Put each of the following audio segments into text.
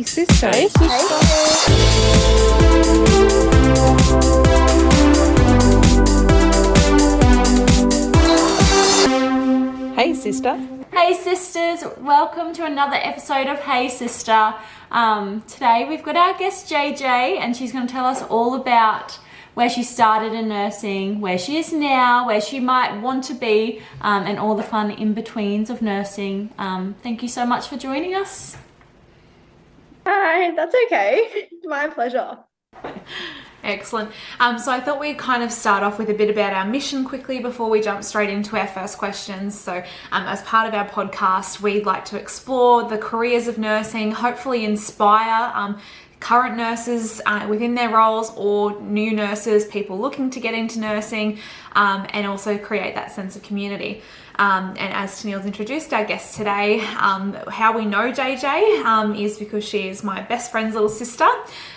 sister. Hey, sister. Hey, sister. Hey sisters, welcome to another episode of Hey Sister. Today we've got our guest JJ and she's going to tell us all about where she started in nursing, where she is now, where she might want to be, and all the fun in-betweens of nursing. Thank you so much for joining us. Hi, that's okay. My pleasure. Excellent. So I thought we'd kind of start off with a bit about our mission quickly before we jump straight into our first questions. So as part of our podcast, we'd like to explore the careers of nursing, hopefully inspire current nurses within their roles or new nurses, people looking to get into nursing, and also create that sense of community. And as Tennille's introduced our guest today, how we know JJ is because she is my best friend's little sister,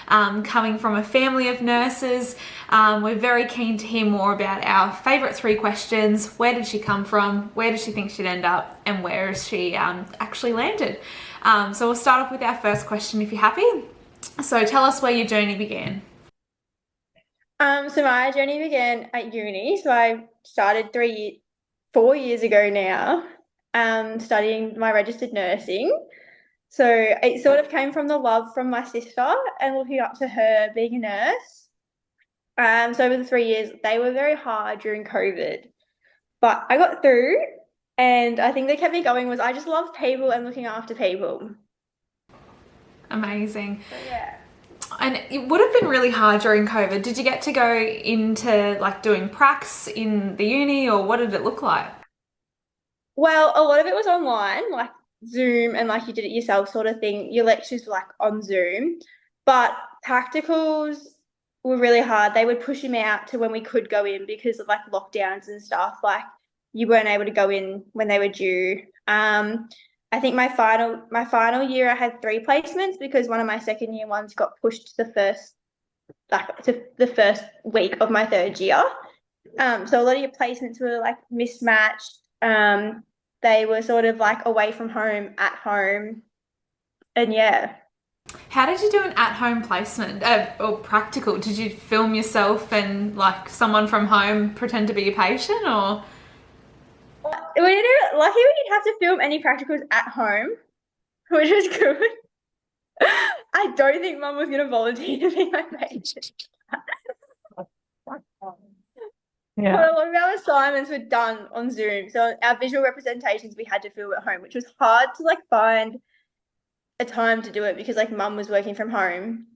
coming from a family of nurses. We're very keen to hear more about our favourite 3 questions. Where did she come from? Where did she think she'd end up? And where has she actually landed? So we'll start off with our first question if you're happy. So tell us where your journey began. So my journey began at uni. So I started 4 years ago now, studying my registered nursing. So it sort of came from the love from my sister and looking up to her being a nurse. So over the 3 years, they were very hard during COVID, but I got through, and I think that kept me going was I just love people and looking after people. Amazing. So, yeah. And it would have been really hard during COVID. Did you get to go into like doing pracs in the uni, or what did it look like? Well, a lot of it was online, like Zoom, and like you did it yourself sort of thing. Your lectures were like on Zoom, but practicals were really hard. They would push him out to when we could go in because of like lockdowns and stuff. Like you weren't able to go in when they were due. I think my final year I had 3 placements because one of my second year ones got pushed to the first week of my 3rd year. So a lot of your placements were like mismatched. They were sort of like away from home, at home, and yeah. How did you do an at-home placement or practical? Did you film yourself and like someone from home pretend to be a patient, or? Luckily, we didn't have to film any practicals at home, which was good. I don't think Mum was going to volunteer to be my patient. Yeah. But a lot of our assignments were done on Zoom. So our visual representations we had to film at home, which was hard to like find a time to do it because like Mum was working from home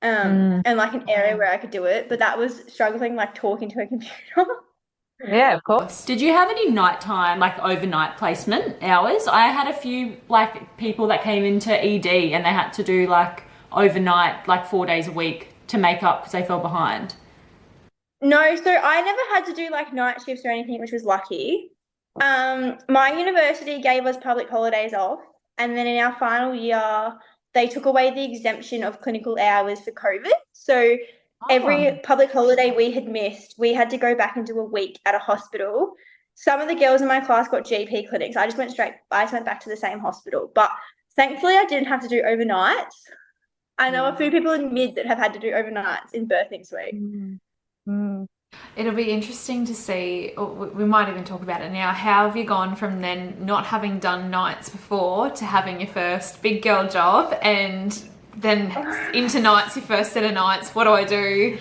and like an area where I could do it. But that was struggling like talking to a computer. Yeah, of course. Did you have any nighttime, like overnight placement hours? I had a few like people that came into ED and they had to do like overnight, like 4 days a week to make up because they fell behind. No, so I never had to do like night shifts or anything, which was lucky. My university gave us public holidays off, and then in our final year, they took away the exemption of clinical hours for COVID. So every public holiday we had missed, we had to go back and do a week at a hospital. Some of the girls in my class got GP clinics. I just went back to the same hospital. But thankfully, I didn't have to do overnights. I know a few people in mid that have had to do overnights in birthing suite. It'll be interesting to see, or we might even talk about it now, how have you gone from then not having done nights before to having your first big girl job and then into nights, your first set of nights? What do I do?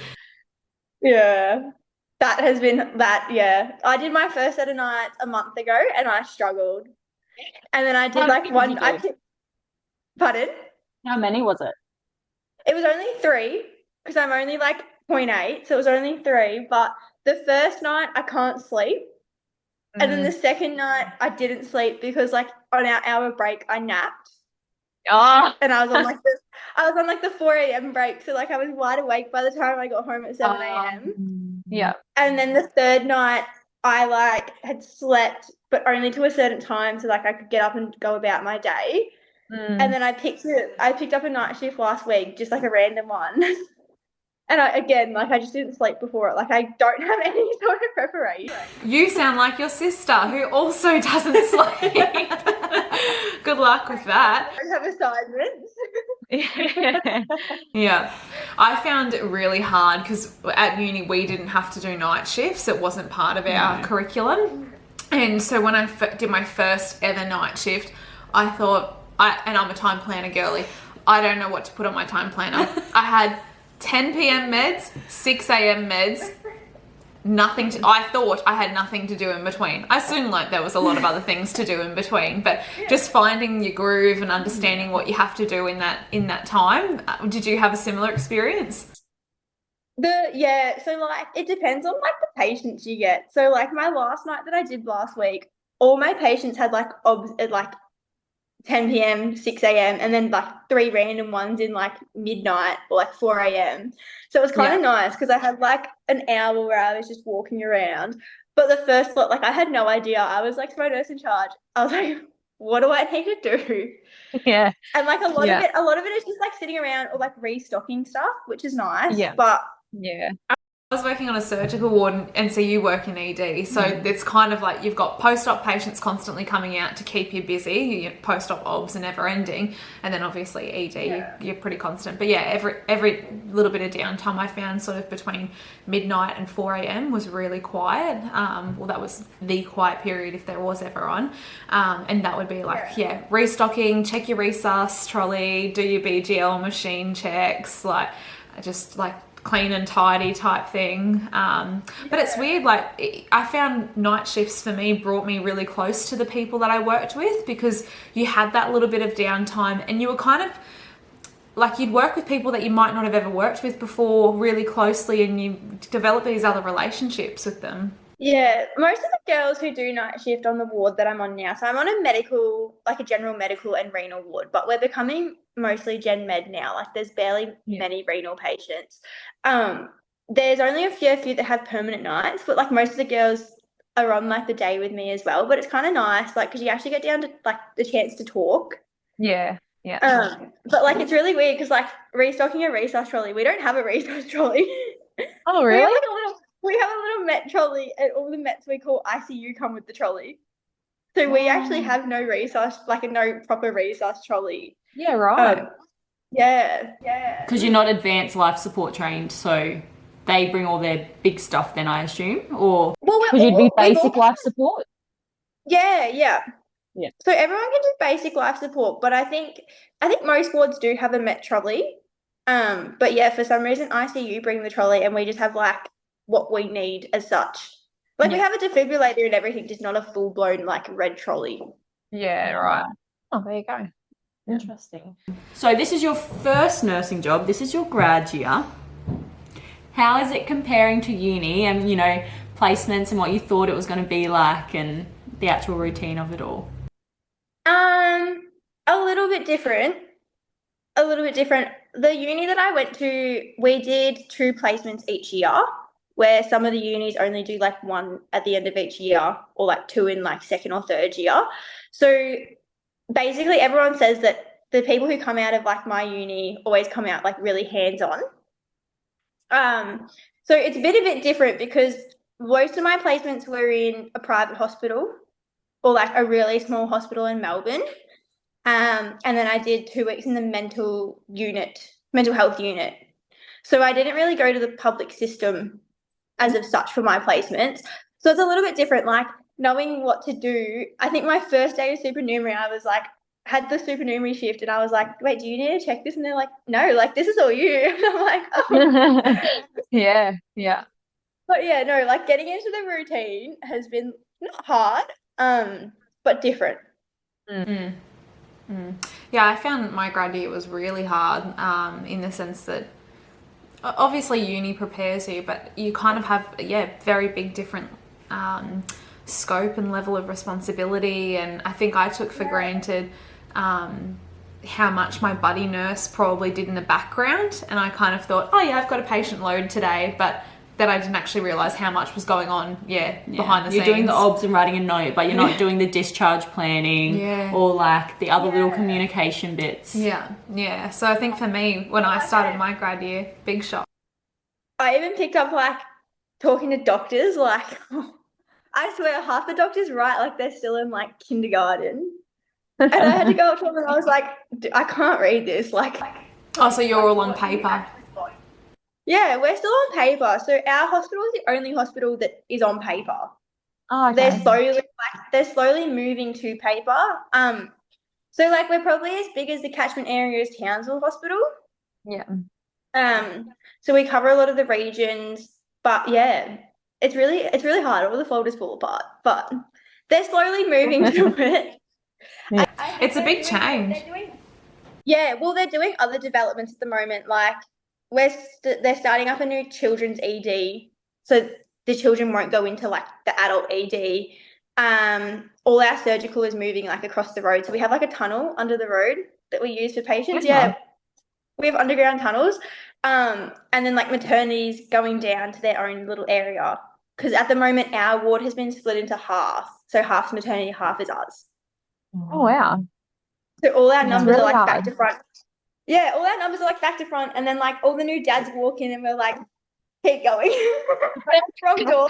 Yeah, that has been that. Yeah, I did my first set of nights a month ago and I struggled. And then I did like one. Pardon? How many was it? It was only 3 because I'm only like 0.8, so it was only 3. But the first night I can't sleep, and then the second night I didn't sleep because like on our hour break I napped. And I was on like the 4 a.m. break, so like I was wide awake by the time I got home at 7 a.m. Yeah. And then the third night I like had slept, but only to a certain time, so like I could get up and go about my day. And then I picked up a night shift last week, just like a random one. And I just didn't sleep before it. Like I don't have any sort of preparation. You sound like your sister who also doesn't sleep. Good luck with that. I don't have assignments. Yeah, I found it really hard because at uni we didn't have to do night shifts. It wasn't part of our curriculum. And so when I did my first ever night shift, I thought, and I'm a time planner girly, I don't know what to put on my time planner. I had 10 p.m. meds, 6 a.m. meds, I thought I had nothing to do in between. I soon learnt there was a lot of other things to do in between, but just finding your groove and understanding what you have to do in that time. Did you have a similar experience? So like it depends on like the patients you get. So like my last night that I did last week, all my patients had like obs at like 10 p.m., 6 a.m., and then like 3 random ones in like midnight or like 4 a.m. So it was kind of nice because I had like an hour where I was just walking around. But the first lot, like I had no idea. I was like to my nurse in charge. I was like, what do I need to do? Yeah. And like a lot of it is just like sitting around or like restocking stuff, which is nice. Yeah. But Yeah. I was working on a surgical ward and so you work in ED. So it's kind of like you've got post-op patients constantly coming out to keep you busy. Your post-op obs are never ending. And then obviously ED, you're pretty constant. But yeah, every little bit of downtime I found sort of between midnight and 4 a.m. was really quiet. Well, that was the quiet period if there was ever on. And that would be like, restocking, check your resus trolley, do your BGL machine checks, like just like clean and tidy type thing. But it's weird, like I found night shifts for me brought me really close to the people that I worked with because you had that little bit of downtime and you were kind of like you'd work with people that you might not have ever worked with before really closely and you develop these other relationships with them. yeah, most of the girls who do night shift on the ward that I'm on now, so I'm on a medical, like a general medical and renal ward, but we're becoming mostly gen med now. Like there's barely many renal patients. There's only a few that have permanent nights, but like most of the girls are on like the day with me as well. But it's kind of nice, like because you actually get down to like the chance to talk. Yeah. Yeah. But like it's really weird because like restocking a resource trolley, we don't have a resource trolley. Oh, really? We have a little Met trolley, and all the Mets we call ICU come with the trolley. So we actually have no resource, like no proper resource trolley. Yeah, right. Yeah. Because you're not advanced life support trained, so they bring all their big stuff then, I assume, or Well, Because you'd be basic life support. Yeah. Yeah. So everyone can do basic life support, but I think most wards do have a Met trolley. But yeah, for some reason ICU bring the trolley, and we just have like what we need as such. Like we have a defibrillator and everything, just not a full blown like red trolley. Yeah, right. Oh, there you go. Interesting. so this is your first nursing job. This is your grad year. How is it comparing to uni and placements and what you thought it was going to be like and the actual routine of it all? A little bit different. The uni that I went to, we did 2 placements each year, where some of the unis only do like 1 at the end of each year or like 2 in like second or third year. So basically everyone says that the people who come out of like my uni always come out like really hands-on. So it's a bit different because most of my placements were in a private hospital or like a really small hospital in Melbourne. And then I did 2 weeks in the mental health unit. So I didn't really go to the public system as of such for my placements. So it's a little bit different, like knowing what to do. I think my first day of supernumerary, I was like, had the supernumerary shift and I was like, wait, do you need to check this? And they're like, no, like this is all you. And I'm like, oh. Yeah. But yeah, no, like getting into the routine has been not hard, but different. Yeah, I found my grad year was really hard in the sense that obviously uni prepares you, but you kind of have very big different scope and level of responsibility. And I think I took for granted how much my buddy nurse probably did in the background, and I kind of thought, oh yeah, I've got a patient load today, but then I didn't actually realise how much was going on behind the scenes. You're doing the obs and writing a note, but you're not doing the discharge planning or like the other little communication bits. Yeah. So I think for me, when I started my grad year, big shock. I even picked up like talking to doctors, like I swear half the doctors write like they're still in like kindergarten. And I had to go up to him and I was like, I can't read this. Like, Oh, so you're all on paper. yeah, we're still on paper. So our hospital is the only hospital that is on paper. Oh, They're okay. slowly moving to paper. So like we're probably as big as the catchment area as Townsville Hospital. Yeah. So we cover a lot of the regions, but yeah, it's really hard. All the folders fall apart, but they're slowly moving to it. Yeah. I think It's a they're big doing- change. they're doing- Yeah, well, they're doing other developments at the moment. Like they're starting up a new children's ED, so the children won't go into like the adult ED. All our surgical is moving like across the road, so we have like a tunnel under the road that we use for patients. Yeah, we have underground tunnels. And then like maternity's going down to their own little area because at the moment our ward has been split into half, so half's maternity, half is us. Oh, wow. So all our It's numbers are really like back hard. to front. Yeah, all our numbers are like back to front, and then like all the new dads walk in, and we're like, keep going. Wrong door.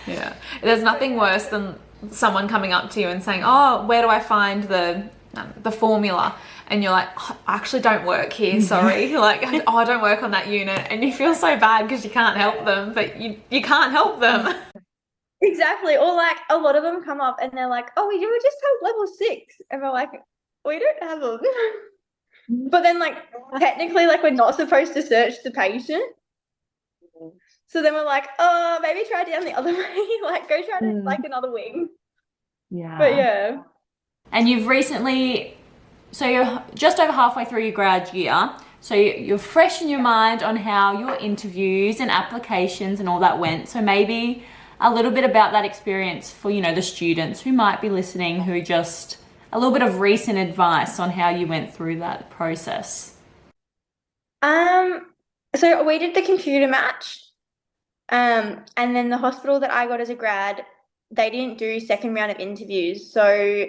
Yeah. There's nothing worse than someone coming up to you and saying, "Oh, where do I find the formula?" And you're like, "Oh, I actually don't work here, sorry." Like, "Oh, I don't work on that unit." And you feel so bad because you can't help them, but you can't help them. Exactly. Or like a lot of them come up and they're like, "Oh, you were just told level 6," and we're like, "We don't have them." But then like technically like we're not supposed to search the patient. So then we're like, "Oh, maybe try down the other way." Like go try to like another wing. Yeah. But yeah. And you've recently, so you're just over halfway through your grad year. So you're fresh in your mind on how your interviews and applications and all that went. So maybe a little bit about that experience for, the students who might be listening, who just a little bit of recent advice on how you went through that process. So we did the computer match. And then the hospital that I got as a grad, they didn't do second round of interviews. So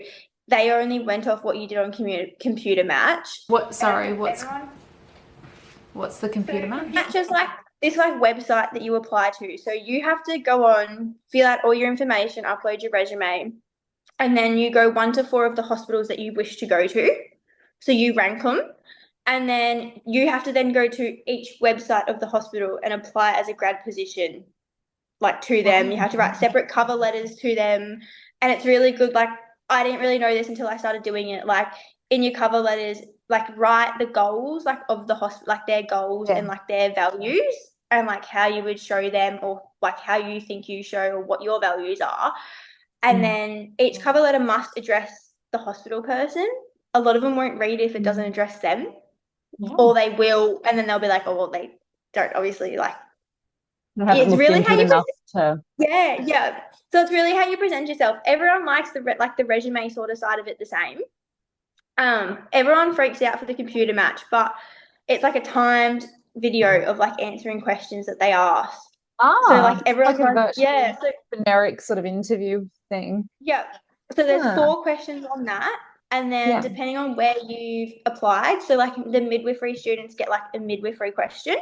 they only went off what you did on computer match. What's the computer match? Match is like this website that you apply to. So you have to go on, fill out all your information, upload your resume, and then you go 1 to 4 of the hospitals that you wish to go to. So you rank them. And then you have to then go to each website of the hospital and apply as a grad position, like to them. You have to write separate cover letters to them. And it's really good. Like, I didn't really know this until I started doing it. Like, in your cover letters, like write the goals, like of the hospital, like their goals and like their values and like how you would show them or like how you think you show or what your values are. And then each cover letter must address the hospital person. A lot of them won't read if it doesn't address them. Or they will, and then they'll be like, "Oh, well, they don't obviously like." It's really how you yeah. So it's really how you present yourself. Everyone likes the resume sort of side of it the same. Everyone freaks out for the computer match, but it's like a timed video of like answering questions that they ask. So like everyone's so generic sort of interview thing. Yeah. So there's 4 questions on that. And then depending on where you've applied, so like the midwifery students get like a midwifery question.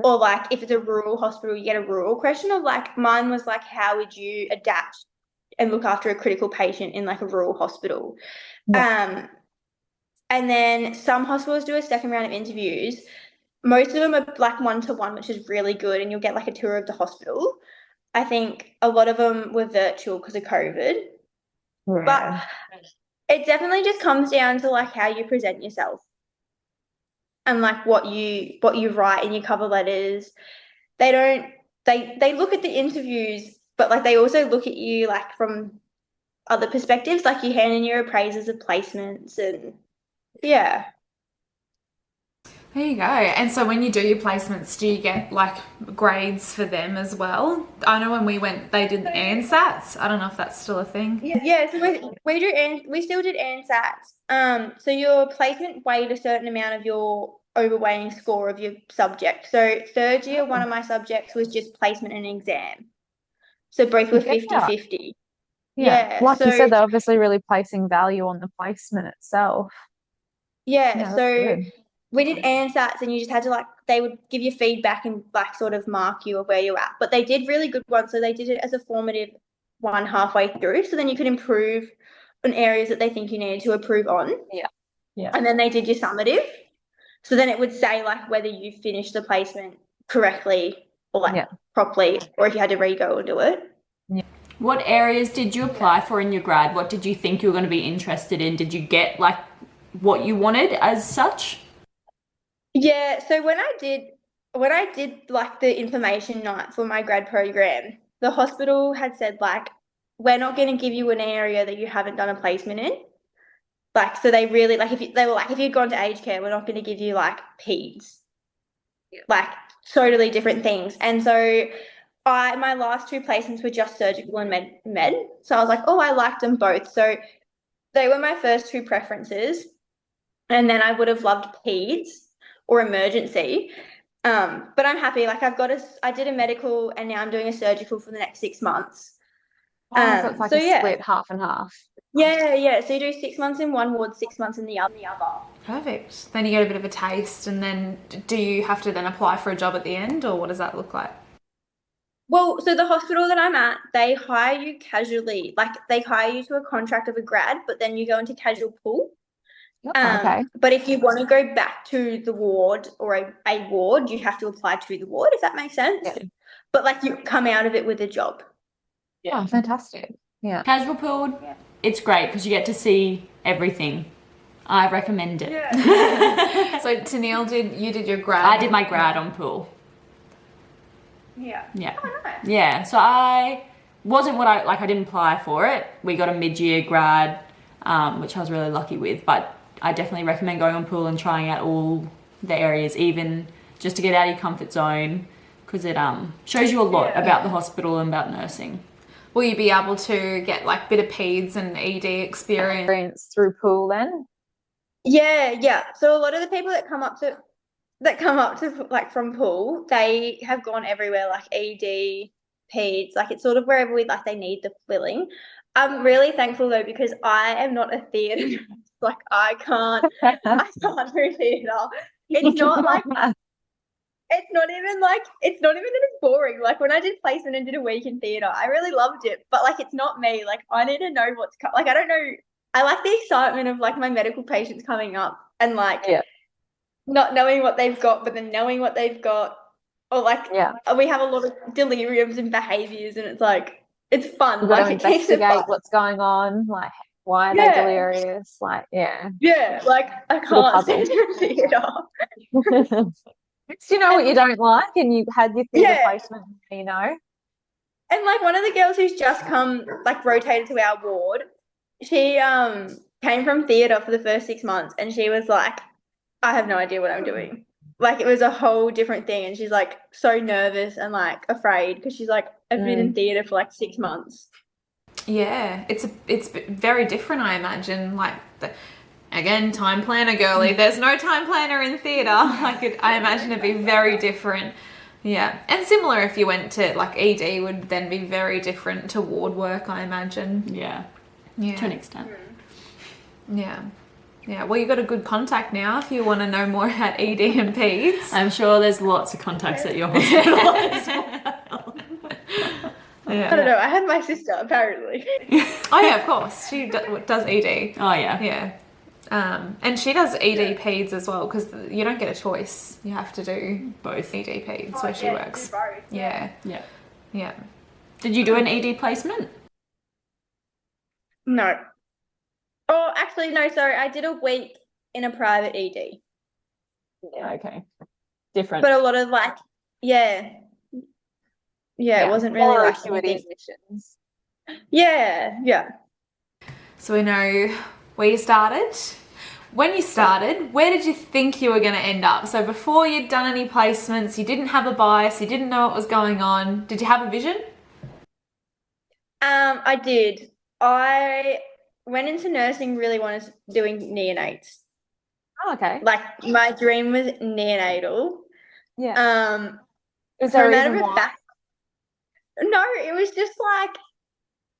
Or like if it's a rural hospital, you get a rural question. Or like mine was like, how would you adapt and look after a critical patient in like a rural hospital? And then some hospitals do a second round of interviews. Most of them are like 1-to-1, which is really good, and you'll get like a tour of the hospital. I think a lot of them were virtual because of COVID. But it definitely just comes down to like how you present yourself and like what you write in your cover letters. They look at the interviews, but like they also look at you like from other perspectives, like you hand in your appraisers of placements and yeah. There you go. And so when you do your placements, do you get like grades for them as well? I know when we went, they did the ANSATs. I don't know if that's still a thing. Yeah. So we still did ANSATs. So your placement weighed a certain amount of your overweighting score of your subject. So third year, one of my subjects was just placement and exam. So both were 50-50. Yeah. Like you said, they're obviously really placing value on the placement itself. Yeah. So we did ANSATs and you just had to like, they would give you feedback and like sort of mark you of where you're at. But they did really good ones. So they did it as a formative one halfway through. So then you could improve on areas that they think you needed to improve on. Yeah. And then they did your summative. So then it would say like whether you finished the placement correctly or like properly, or if you had to re-go and do it. What areas did you apply for in your grad? What did you think you were going to be interested in? Did you get like what you wanted as such? Yeah, so when I did like the information night for my grad program, the hospital had said like, we're not going to give you an area that you haven't done a placement in. Like, so they really like they were like, if you'd gone to aged care, we're not going to give you like peds, like totally different things. And so my last two placements were just surgical and med. So I was like, oh, I liked them both. So they were my first two preferences. And then I would have loved peds or emergency. But I'm happy. Like I did a medical and now I'm doing a surgical for the next 6 months. Oh, so it's like a split half and half. Yeah. So you do 6 months in one ward, 6 months in the other. Perfect. Then you get a bit of a taste, and then do you have to then apply for a job at the end, or what does that look like? Well, so the hospital that I'm at, they hire you casually. Like they hire you to a contract of a grad, but then you go into casual pool. Okay. But if you want to go back to the ward or a ward, you have to apply to the ward, if that makes sense. Yeah. But like you come out of it with a job. Yeah, fantastic. Yeah. Casual pooled, it's great because you get to see everything. I recommend it. So Tennille, you did your grad? I did my grad on pool. Yeah. Oh, nice. Yeah. So I wasn't I didn't apply for it. We got a mid-year grad, which I was really lucky with, but I definitely recommend going on pool and trying out all the areas, even just to get out of your comfort zone, because it shows you a lot about the hospital and about nursing. Will you be able to get like bit of peds and ED experience Through pool then? Yeah. So a lot of the people that come up to like from pool, they have gone everywhere, like ED, peds, like it's sort of wherever they need the filling. I'm really thankful though, because I am not a theatre nurse. Like I can't do theatre. It's not like it's not even that it's boring. Like when I did placement and did a week in theatre, I really loved it. But like it's not me. Like I need to know like I don't know. I like the excitement of like my medical patients coming up and like not knowing what they've got, but then knowing what they've got. Or like we have a lot of deliriums and behaviours, and it's like it's fun. You've like got to it keeps it investigate fun. what's going on, like why are they delirious? Like like I can't stand in theatre. Do you know what you don't like, and you had your theatre placement, you know? And like one of the girls who's just come like rotated to our ward, she came from theatre for the first 6 months, and she was like, I have no idea what I'm doing. Like it was a whole different thing, and she's like so nervous and like afraid because she's like I've been in theatre for like 6 months. Yeah, it's very different, I imagine. Like again, time planner girly. There's no time planner in theatre. I imagine it'd be very different. Yeah, and similar if you went to like ED would then be very different to ward work, I imagine. Yeah, to an extent. Yeah. Well, you got a good contact now if you want to know more about ED and peds. I'm sure there's lots of contacts at your hospital as well. I don't know. I had my sister apparently. Oh yeah, of course. She does ED. Oh yeah. Yeah. And she does ED peds as well, because you don't get a choice. You have to do both ED peds where she works. Yeah. Did you do an ED placement? No. Oh, actually, no. Sorry, I did a week in a private ED. Yeah. Okay. Different. But a lot of like, it wasn't really like acuity admissions. Yeah. So we know where you started. When you started, where did you think you were going to end up? So before you'd done any placements, you didn't have a bias, you didn't know what was going on. Did you have a vision? I did. I went into nursing really wanted doing neonates. Oh, okay. Like my dream was neonatal. Yeah. Is For there a a matter reason of why? fact, no, it was just like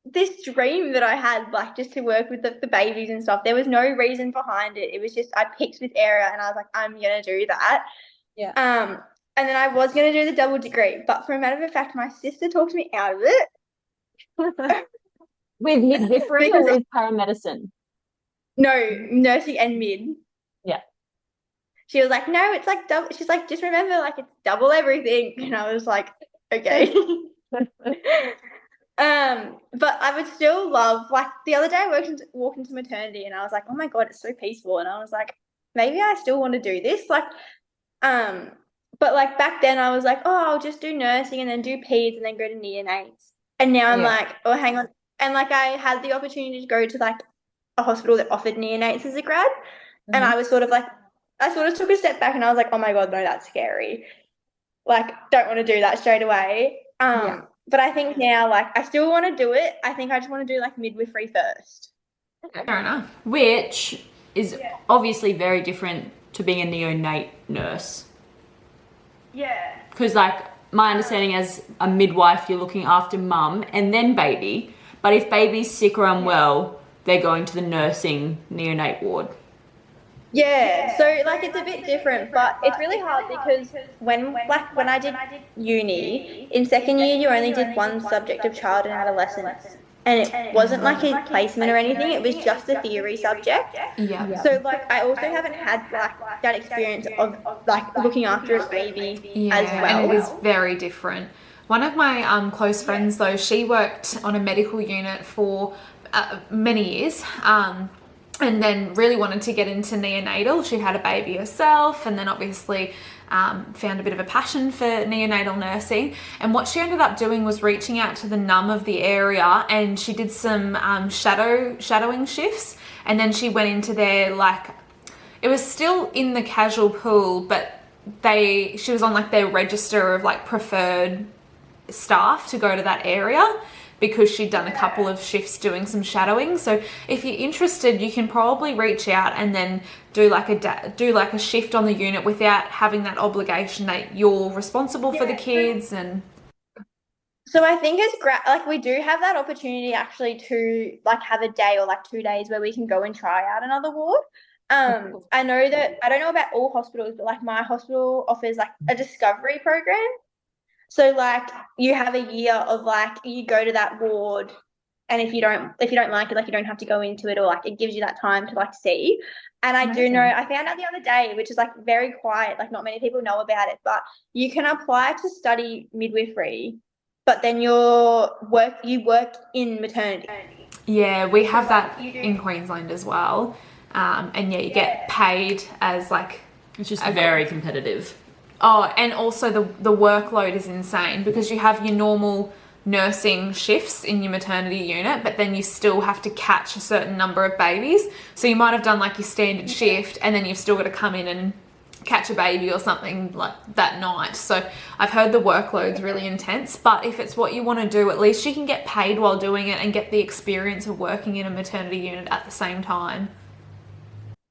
this dream that I had, like just to work with the babies and stuff. There was no reason behind it. It was just I picked this area and I was like, I'm gonna do that. Yeah. And then I was gonna do the double degree, but for a matter of fact, my sister talked me out of it. With midwifery or with paramedicine? No, nursing and mid. Yeah. She was like, no, it's like double. She's like, just remember, like it's double everything. And I was like, okay. But I would still love, like the other day I walked into maternity and I was like, oh my God, it's so peaceful. And I was like, maybe I still want to do this. Like, but like back then I was like, oh, I'll just do nursing and then do peds and then go to neonates. And now I'm like, oh, hang on. And like I had the opportunity to go to like a hospital that offered neonates as a grad. And I was sort of like, I sort of took a step back and I was like, oh my God, no, that's scary. Like, don't want to do that straight away. But I think now, like, I still want to do it. I think I just want to do like midwifery first. Fair enough. Which is obviously very different to being a neonate nurse. Yeah. Because, like, my understanding as a midwife, you're looking after mum and then baby. But if baby's sick or unwell, they're going to the nursing neonate ward. Yeah, so like it's a bit different, but it's really hard because when I did uni, in second year you only did one subject of child and adolescence, and it wasn't like a placement or anything, it was just a theory subject. Yeah. So like I also haven't had like that experience of like looking after a baby as well. And it is very different. One of my close friends though, she worked on a medical unit for many years. And then really wanted to get into neonatal. She'd had a baby herself and then obviously found a bit of a passion for neonatal nursing. And what she ended up doing was reaching out to the NUM of the area, and she did some shadowing shifts. And then she went into their, like, it was still in the casual pool, but she was on like their register of like preferred staff to go to that area, because she'd done a couple of shifts doing some shadowing. So if you're interested, you can probably reach out and then do like a shift on the unit without having that obligation that you're responsible for the kids. And so I think as like we do have that opportunity actually to like have a day or like 2 days where we can go and try out another ward. I know that I don't know about all hospitals, but like my hospital offers like a discovery program. So like you have a year of like you go to that ward, and if you don't like it, like you don't have to go into it, or like it gives you that time to like see. And I do know, I found out the other day, which is like very quiet, like not many people know about it, but you can apply to study midwifery, but then you work in maternity. Yeah, we have that in Queensland as well. And yeah, you get paid as like, It's just very competitive. Oh, and also the workload is insane, because you have your normal nursing shifts in your maternity unit, but then you still have to catch a certain number of babies. So you might have done like your standard shift, and then you've still got to come in and catch a baby or something like that night. So I've heard the workload's really intense, but if it's what you want to do, at least you can get paid while doing it and get the experience of working in a maternity unit at the same time.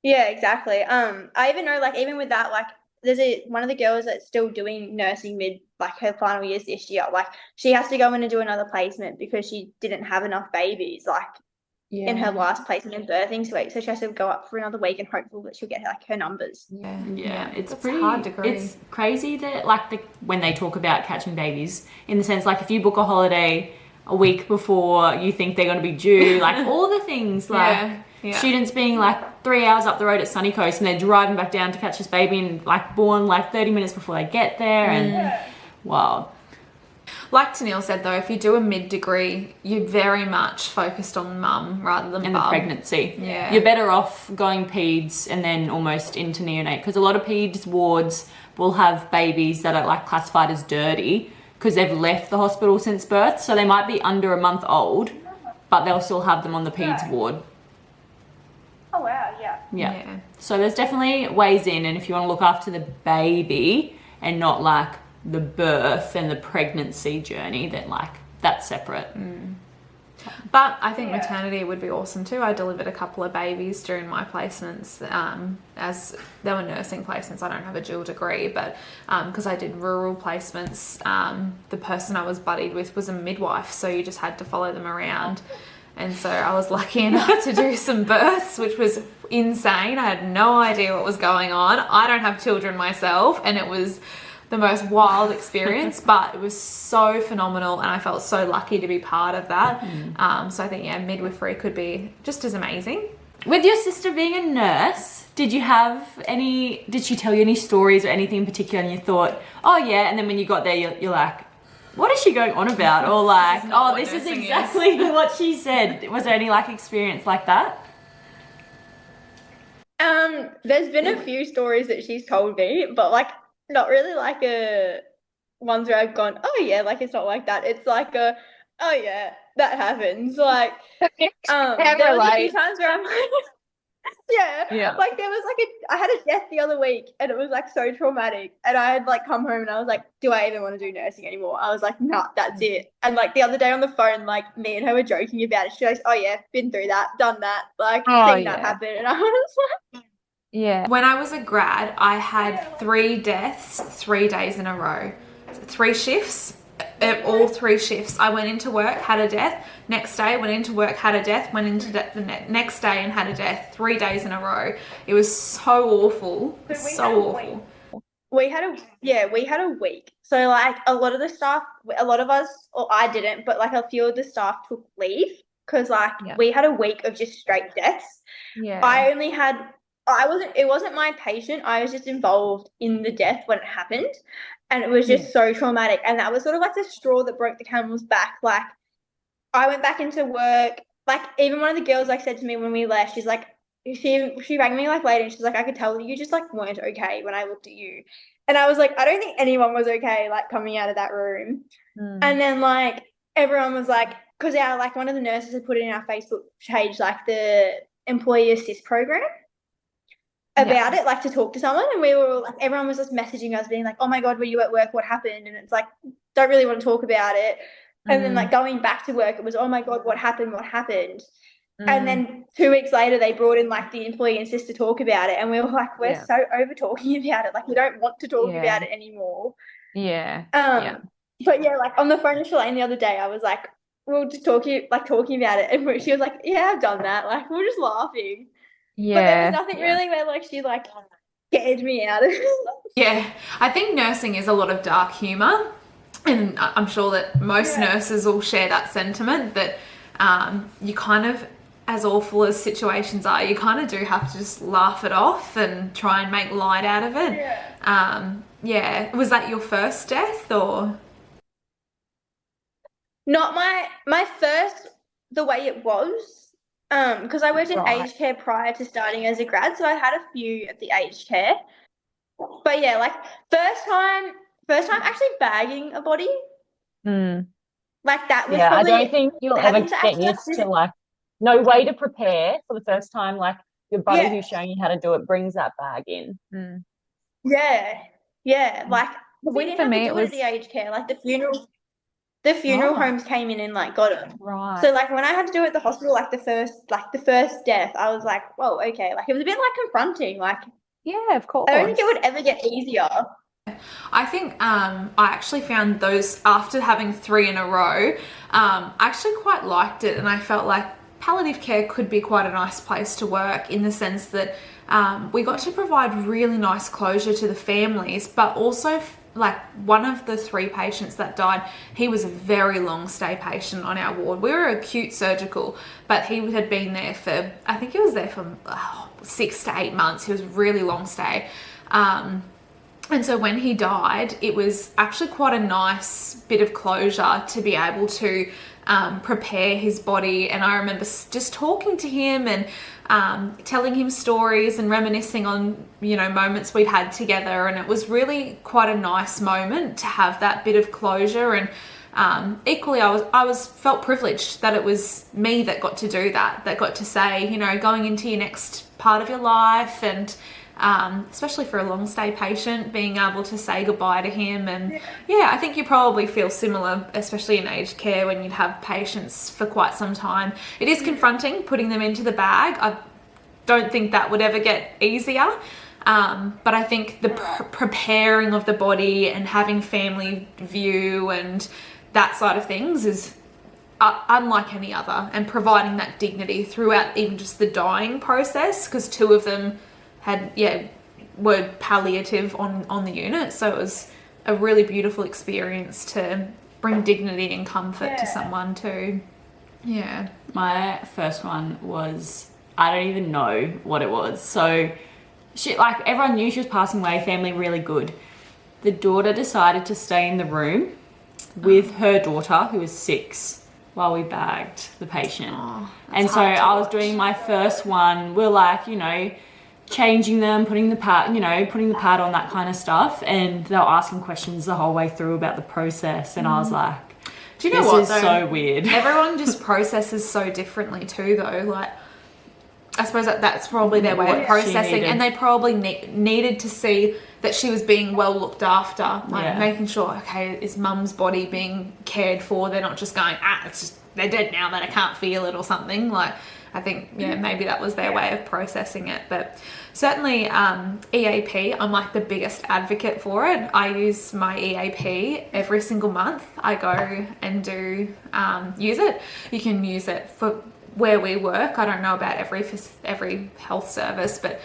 Yeah, exactly. I even know, like, even with that, like, there's one of the girls that's still doing nursing mid, like her final years this year, like she has to go in and do another placement because she didn't have enough babies, like in her last placement in birthing suite. So she has to go up for another week and hopeful that she'll get like her numbers. Yeah, it's That's pretty a hard degree. It's crazy that like when they talk about catching babies, in the sense like if you book a holiday a week before you think they're going to be due, like all the things like students being like 3 hours up the road at Sunny Coast and they're driving back down to catch this baby and like born like 30 minutes before they get there, and wow. Like Tennille said though, if you do a mid degree, you're very much focused on mum rather than and bub. the pregnancy. Yeah. You're better off going peds and then almost into neonate, because a lot of peds wards will have babies that are like classified as dirty because they've left the hospital since birth, so they might be under a month old, but they'll still have them on the peds ward. Oh wow, Yeah. So there's definitely ways in, and if you want to look after the baby and not like the birth and the pregnancy journey, then like that's separate. But I think maternity would be awesome too. I delivered a couple of babies during my placements, as they were nursing placements. I don't have a dual degree, but because I did rural placements, the person I was buddied with was a midwife, so you just had to follow them around. And so I was lucky enough to do some births, which was insane. I had no idea what was going on. I don't have children myself, and it was the most wild experience, but it was so phenomenal and I felt so lucky to be part of that. So I think, yeah, midwifery could be just as amazing. With your sister being a nurse, did she tell you any stories or anything in particular and you thought, oh yeah, and then when you got there, you're like, what is she going on about? Or like, oh, this is exactly what she said. Was there any like experience like that? There's been a few stories that she's told me, but like not really like ones where I've gone, oh yeah, like it's not like that. It's like oh yeah, that happens. Like there was a few times where I'm like, yeah, like there was like I had a death the other week and it was like so traumatic, and I had like come home and I was like, do I even want to do nursing anymore? I was like, nah, that's it. And like the other day on the phone, like me and her were joking about it. She was like, oh yeah, been through that, done that, like seen that happen. And I was like, Yeah. When I was a grad, I had 3 deaths 3 days in a row. 3 shifts, all 3 shifts. I went into work, had a death. Next day, went into work, had a death. Went into the next day and had a death. 3 days in a row. It was so awful. So awful. We had a week. So like a lot of us, or I didn't, but like a few of the staff took leave because like we had a week of just straight deaths. Yeah. It wasn't my patient. I was just involved in the death when it happened. And it was just so traumatic. And that was sort of like the straw that broke the camel's back. Like I went back into work. Like even one of the girls like said to me when we left, she's like, she rang me like later and she's like, I could tell that you just like weren't okay when I looked at you. And I was like, I don't think anyone was okay like coming out of that room. And then like everyone was like, because one of the nurses had put it in our Facebook page, like the employee assist program about it, like to talk to someone, and we were like, everyone was just messaging us being like, oh my god, were you at work, what happened? And it's like, don't really want to talk about it. And then like going back to work, it was, oh my god, what happened? And then 2 weeks later they brought in like the employee assist to talk about it, and we were like, we're so over talking about it, like we don't want to talk about it anymore. But yeah, like on the phone with Shalane the other day, I was like, we were just talking about it, and she was like, yeah, I've done that. Like we were just laughing. But there was nothing really where like she like scared me out of it. Yeah, I think nursing is a lot of dark humour, and I'm sure that most nurses will share that sentiment that you kind of, as awful as situations are, you kind of do have to just laugh it off and try and make light out of it. Was that your first death or? Not my first, the way it was. Because I worked in aged care prior to starting as a grad, so I had a few at the aged care. But yeah, like first time actually bagging a body. Like that was probably, I don't think you'll ever get used to like no way to prepare for the first time. Like your buddy who's showing you how to do it brings that bag in. Like we didn't have to do it at the aged care. Like the funeral homes came in and like got it. Right. So like when I had to do it at the hospital, like the first death, I was like, whoa, okay. Like it was a bit like confronting. Like of course. I don't think it would ever get easier. I think I actually found those, after having 3 in a row, I actually quite liked it, and I felt like palliative care could be quite a nice place to work in the sense that we got to provide really nice closure to the families, but also like one of the 3 patients that died, he was a very long stay patient on our ward. We were acute surgical, but he had been there for, I think he was there for 6 to 8 months. He was really long stay. And so when he died, it was actually quite a nice bit of closure to be able to prepare his body. And I remember just talking to him and telling him stories and reminiscing on, moments we'd had together. And it was really quite a nice moment to have that bit of closure. And equally, I felt privileged that it was me that got to do that got to say, going into your next part of your life, and especially for a long stay patient, being able to say goodbye to him. And I think you probably feel similar, especially in aged care, when you'd have patients for quite some time. It is confronting putting them into the bag. I don't think that would ever get easier. But I think the preparing of the body and having family view and that side of things is unlike any other, and providing that dignity throughout even just the dying process, because 2 of them were palliative on the unit, so it was a really beautiful experience to bring dignity and comfort to someone too. Yeah. My first one was, I don't even know what it was. So she, like, everyone knew she was passing away, family really good. The daughter decided to stay in the room with her daughter, who was 6, while we bagged the patient. And so I was doing my first one. We're like, you know, changing them, putting the pad on, that kind of stuff. And they were asking questions the whole way through about the process. And I was like, do you know this what, is though? so weird. Everyone just processes so differently too, though. Like, I suppose that's probably their way of processing, and they probably needed to see that she was being well looked after, like making sure, okay, is mum's body being cared for? They're not just going, it's just, they're dead now, that I can't feel it or something. Like, I think, maybe that was their way of processing it. But certainly EAP, I'm like the biggest advocate for it. I use my EAP every single month. I go and do use it. You can use it for where we work. I don't know about every health service, but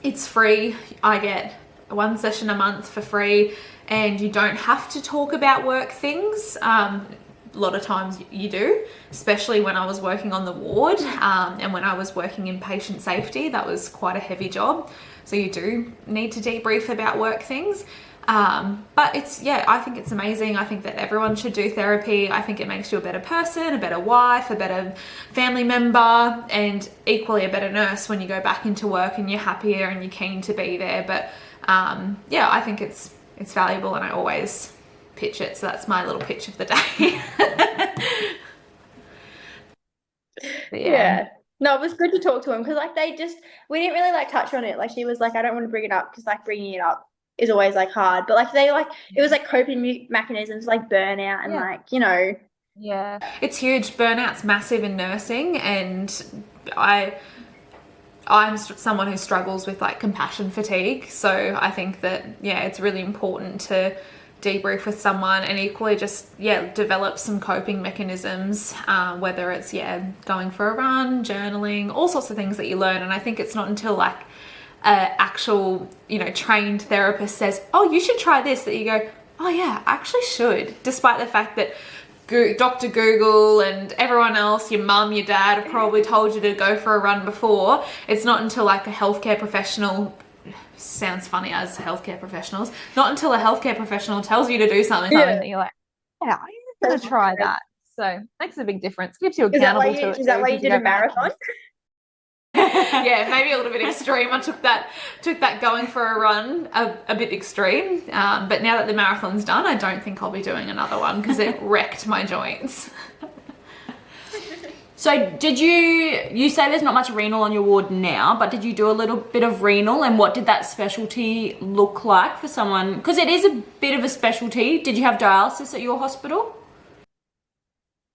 it's free. I get 1 session a month for free, and you don't have to talk about work things. A lot of times you do, especially when I was working on the ward, and when I was working in patient safety. That was quite a heavy job, so you do need to debrief about work things. But it's, I think it's amazing. I think that everyone should do therapy. I think it makes you a better person, a better wife, a better family member, and equally a better nurse when you go back into work and you're happier and you're keen to be there. But I think it's valuable, and I always pitch it. So that's my little pitch of the day. No, it was good to talk to him, because like we didn't really like touch on it. Like, she was like, I don't want to bring it up because like bringing it up is always like hard, but like it was like coping mechanisms like burnout and like, you know. Yeah, it's huge. Burnout's massive in nursing, and I'm someone who struggles with like compassion fatigue. So I think that it's really important to debrief with someone, and equally just develop some coping mechanisms, whether it's going for a run, journaling, all sorts of things that you learn. And I think it's not until like actual trained therapist says, oh, you should try this, that you go, oh yeah, I actually should, despite the fact that Dr. Google and everyone else, your mum, your dad, have probably told you to go for a run before. It's not until like a healthcare professional, sounds funny as healthcare professionals, not until a healthcare professional tells you to do something that you're like, I'm going to try that. So makes a big difference. Keeps you accountable to it. Is that why you did a marathon? Maybe a little bit extreme. I took that going for a run a bit extreme. But now that the marathon's done, I don't think I'll be doing another one because it wrecked my joints. So did you say there's not much renal on your ward now, but did you do a little bit of renal, and what did that specialty look like for someone? Because it is a bit of a specialty. Did you have dialysis at your hospital?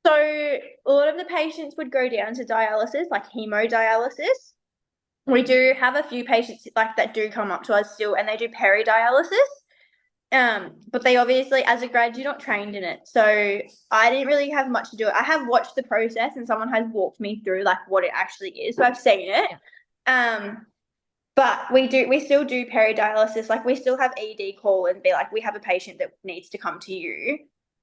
So a lot of the patients would go down to dialysis, like hemodialysis. We do have a few patients like that do come up to us still, and they do peridialysis. But they obviously, as a grad, you're not trained in it. So I didn't really have much to do it. I have watched the process, and someone has walked me through like what it actually is. So I've seen it. But we still do peridialysis. Like, we still have ED call and be like, we have a patient that needs to come to you.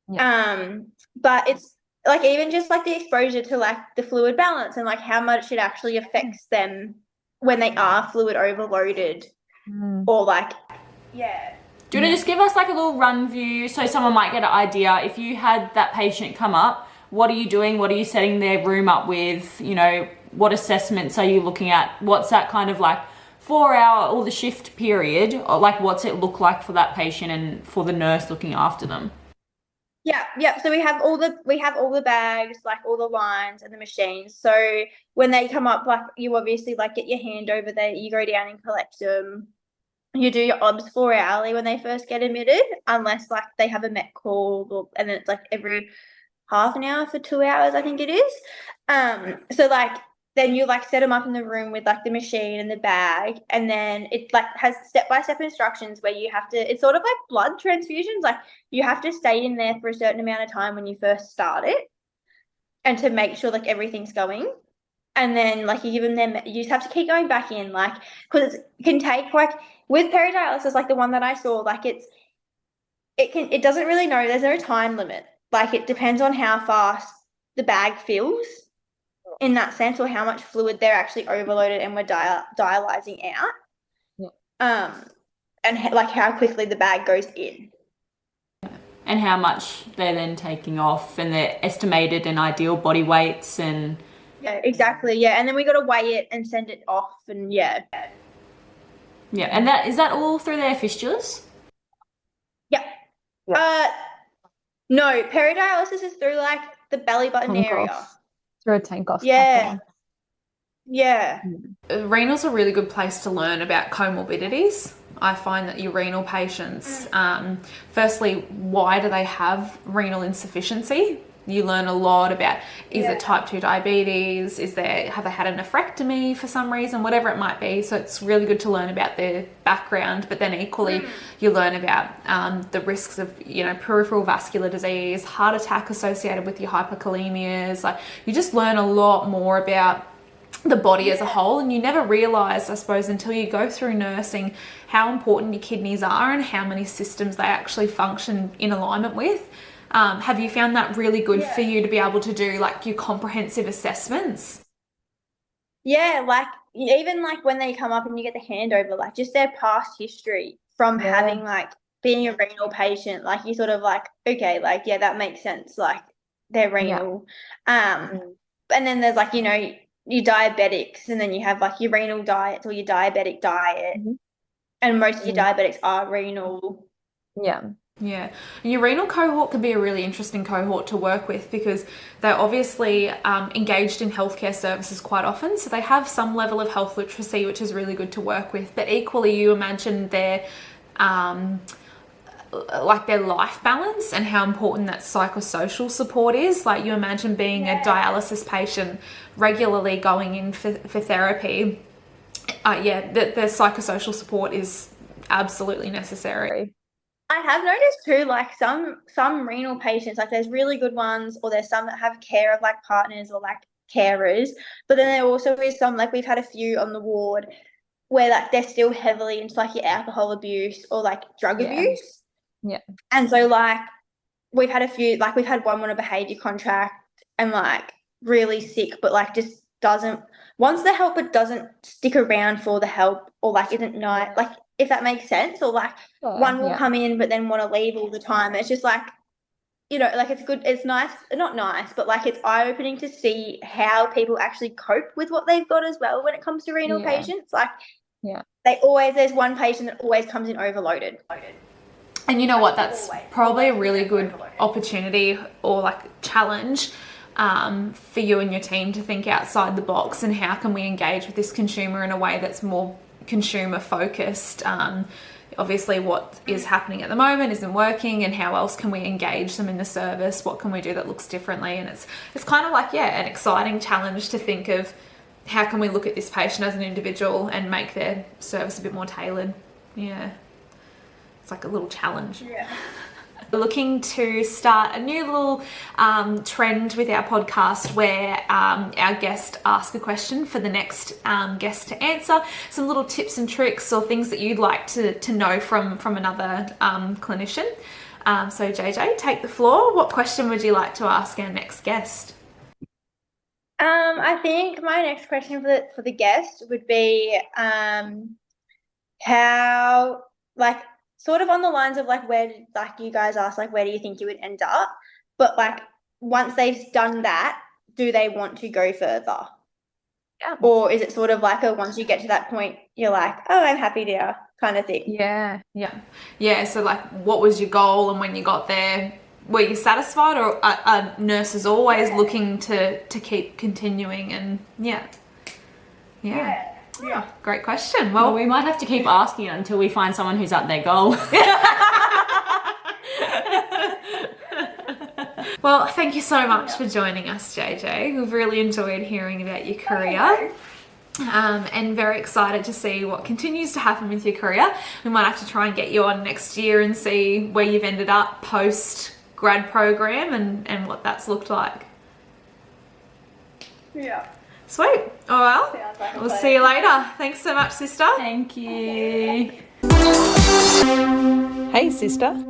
But it's like, even just like the exposure to like the fluid balance and like how much it actually affects them when they are fluid overloaded or like, Do you want to just give us like a little run view so someone might get an idea? If you had that patient come up, what are you doing? What are you setting their room up with? You know, what assessments are you looking at? What's that kind of like 4-hour or the shift period? Or like, what's it look like for that patient and for the nurse looking after them? Yeah. So we have all the bags, like all the lines and the machines. So when they come up, like, you obviously like get your hand over there, you go down and collect them. You do your obs 4 hourly when they first get admitted, unless like they have a met call, and then it's like every half an hour for 2 hours, I think it is. So like then you like set them up in the room with like the machine and the bag, and then it like has step-by-step instructions where you have to, it's sort of like blood transfusions, like you have to stay in there for a certain amount of time when you first start it, and to make sure like everything's going. And then like you give them, you just have to keep going back in, like, because it can take like, with peridialysis, like the one that I saw, like it doesn't really know. There's no time limit. Like it depends on how fast the bag fills in that sense, or how much fluid they're actually overloaded and we're dialyzing out. Yeah. And like how quickly the bag goes in. And how much they're then taking off, and their estimated and ideal body weights, and yeah, exactly. Yeah, and then we got to weigh it and send it off, and yeah. And that is that all through their fistulas? Yeah. No, peridialysis is through like the belly button area. Through a tank off. Yeah. Yeah. Renal's a really good place to learn about comorbidities. I find that your renal patients, firstly, why do they have renal insufficiency? You learn a lot about, is it type 2 diabetes? Have they had a nephrectomy for some reason? Whatever it might be. So it's really good to learn about their background, but then equally you learn about the risks of, peripheral vascular disease, heart attack associated with your hyperkalemias. Like, you just learn a lot more about the body as a whole, and you never realize, I suppose, until you go through nursing, how important your kidneys are and how many systems they actually function in alignment with. Have you found that really good for you to be able to do like your comprehensive assessments? Yeah, like even like when they come up and you get the handover, like just their past history from having like being a renal patient, like you sort of like, okay, like that makes sense, like they're renal. And then there's like, your diabetics, and then you have like your renal diets or your diabetic diet, and most of your diabetics are renal. Yeah, and your renal cohort can be a really interesting cohort to work with because they're obviously engaged in healthcare services quite often, so they have some level of health literacy, which is really good to work with. But equally, you imagine their their life balance and how important that psychosocial support is. Like, you imagine being a dialysis patient regularly going in for therapy. The psychosocial support is absolutely necessary. I have noticed too, like some renal patients, like there's really good ones, or there's some that have care of like partners or like carers, but then there also is some, like we've had a few on the ward where like they're still heavily into like your alcohol abuse or like drug abuse. Yeah. And so like we've had a few, like we've had one on a behaviour contract and like really sick, but like just wants the help but doesn't stick around for the help, or like isn't nice, like if that makes sense, or like one will come in but then want to leave all the time. It's just like, like it's good, it's nice, not nice, but like it's eye-opening to see how people actually cope with what they've got as well when it comes to renal patients. Like there's one patient that always comes in overloaded. And you know what, that's probably a really good opportunity or like challenge for you and your team to think outside the box, and how can we engage with this consumer in a way that's more consumer focused. Obviously what is happening at the moment isn't working, and how else can we engage them in the service? What can we do that looks differently? And it's kind of like an exciting challenge to think of how can we look at this patient as an individual and make their service a bit more tailored. It's like a little challenge. We're looking to start a new little trend with our podcast where our guest asks a question for the next guest to answer. Some little tips and tricks or things that you'd like to know from another clinician. So JJ, take the floor. What question would you like to ask our next guest? I think my next question for the guest would be how, like, sort of on the lines of like where, like you guys asked, like where do you think you would end up? But like once they've done that, do they want to go further? Or is it sort of like once you get to that point, you're like, oh, I'm happy now kind of thing? Yeah. So like, what was your goal, and when you got there, were you satisfied, or are nurses always looking to keep continuing? And yeah. Great question. Well, we might have to keep asking it until we find someone who's at their goal. Well, thank you so much for joining us, JJ. We've really enjoyed hearing about your career. And very excited to see what continues to happen with your career. We might have to try and get you on next year and see where you've ended up post grad program and what that's looked like. Sweet. Oh well, we'll see you later. Thanks so much, sister. Thank you. Hey, sister.